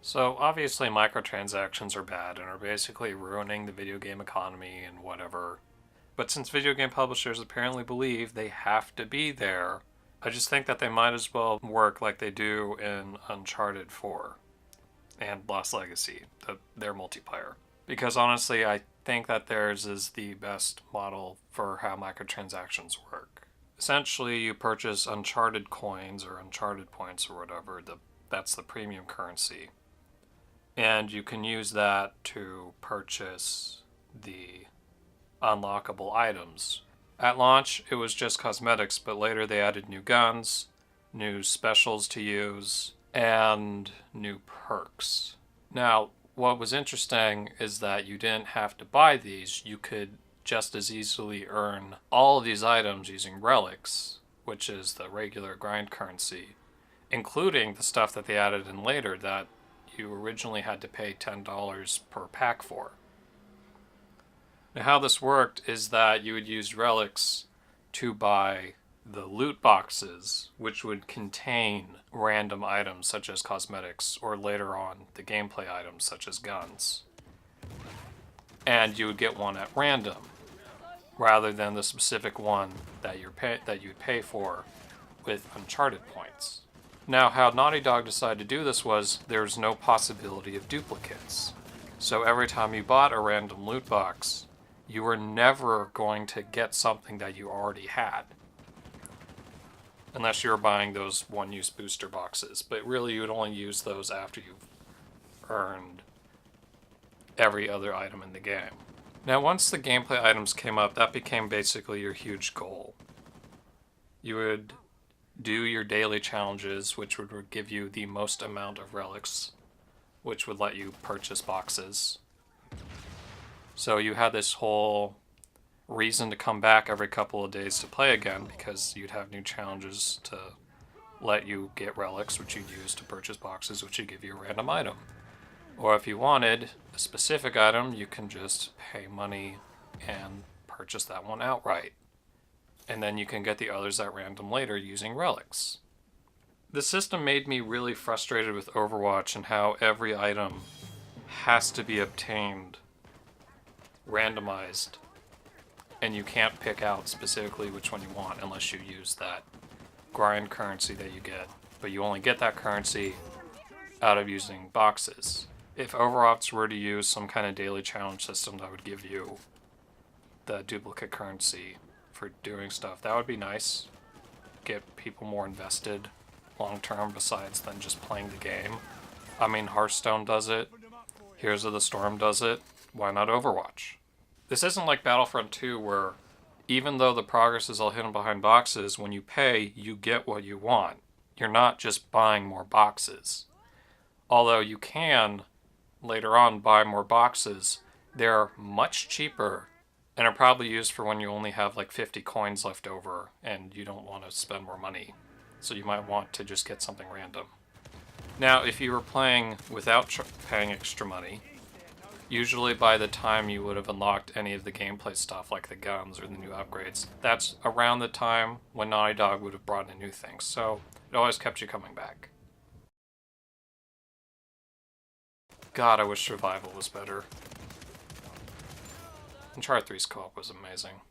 So obviously microtransactions are bad and are basically ruining the video game economy and whatever. But since video game publishers apparently believe they have to be there, I just think that they might as well work like they do in Uncharted 4 and Lost Legacy, their multiplayer. Because honestly, I think that theirs is the best model for how microtransactions work. Essentially, you purchase Uncharted coins or Uncharted points or whatever, that's the premium currency. And you can use that to purchase the unlockable items. At launch, it was just cosmetics, but later they added new guns, new specials to use, and new perks. Now, what was interesting is that you didn't have to buy these. You could just as easily earn all of these items using relics, which is the regular grind currency, including the stuff that they added in later that you originally had to pay $10 per pack for. Now, how this worked is that you would use relics to buy the loot boxes, which would contain random items such as cosmetics, or later on, the gameplay items such as guns. And you would get one at random, rather than the specific one that you'd pay for with Uncharted points. Now, how Naughty Dog decided to do this was there's no possibility of duplicates. So every time you bought a random loot box, you were never going to get something that you already had. Unless you were buying those one-use booster boxes. But really, you would only use those after you've earned every other item in the game. Now, once the gameplay items came up, that became basically your huge goal. You would do your daily challenges, which would give you the most amount of relics, which would let you purchase boxes. So you had this whole reason to come back every couple of days to play again, because you'd have new challenges to let you get relics, which you'd use to purchase boxes, which would give you a random item. Or if you wanted a specific item, you can just pay money and purchase that one outright. And then you can get the others at random later using relics. The system made me really frustrated with Overwatch and how every item has to be obtained randomized, and you can't pick out specifically which one you want unless you use that grind currency that you get, but you only get that currency out of using boxes. If Overwatch were to use some kind of daily challenge system that would give you the duplicate currency for doing stuff, that would be nice. Get people more invested long term besides than just playing the game. I mean, Hearthstone does it, Heroes of the Storm does it, why not Overwatch? This isn't like Battlefront 2 where even though the progress is all hidden behind boxes, when you pay, you get what you want. You're not just buying more boxes. Although you can, later on, buy more boxes. They're much cheaper and are probably used for when you only have like 50 coins left over and you don't want to spend more money. So you might want to just get something random. Now, if you were playing without paying extra money, usually by the time you would have unlocked any of the gameplay stuff like the guns or the new upgrades, that's around the time when Naughty Dog would have brought in new things, so it always kept you coming back. God, I wish Survival was better. Uncharted 3's co-op was amazing.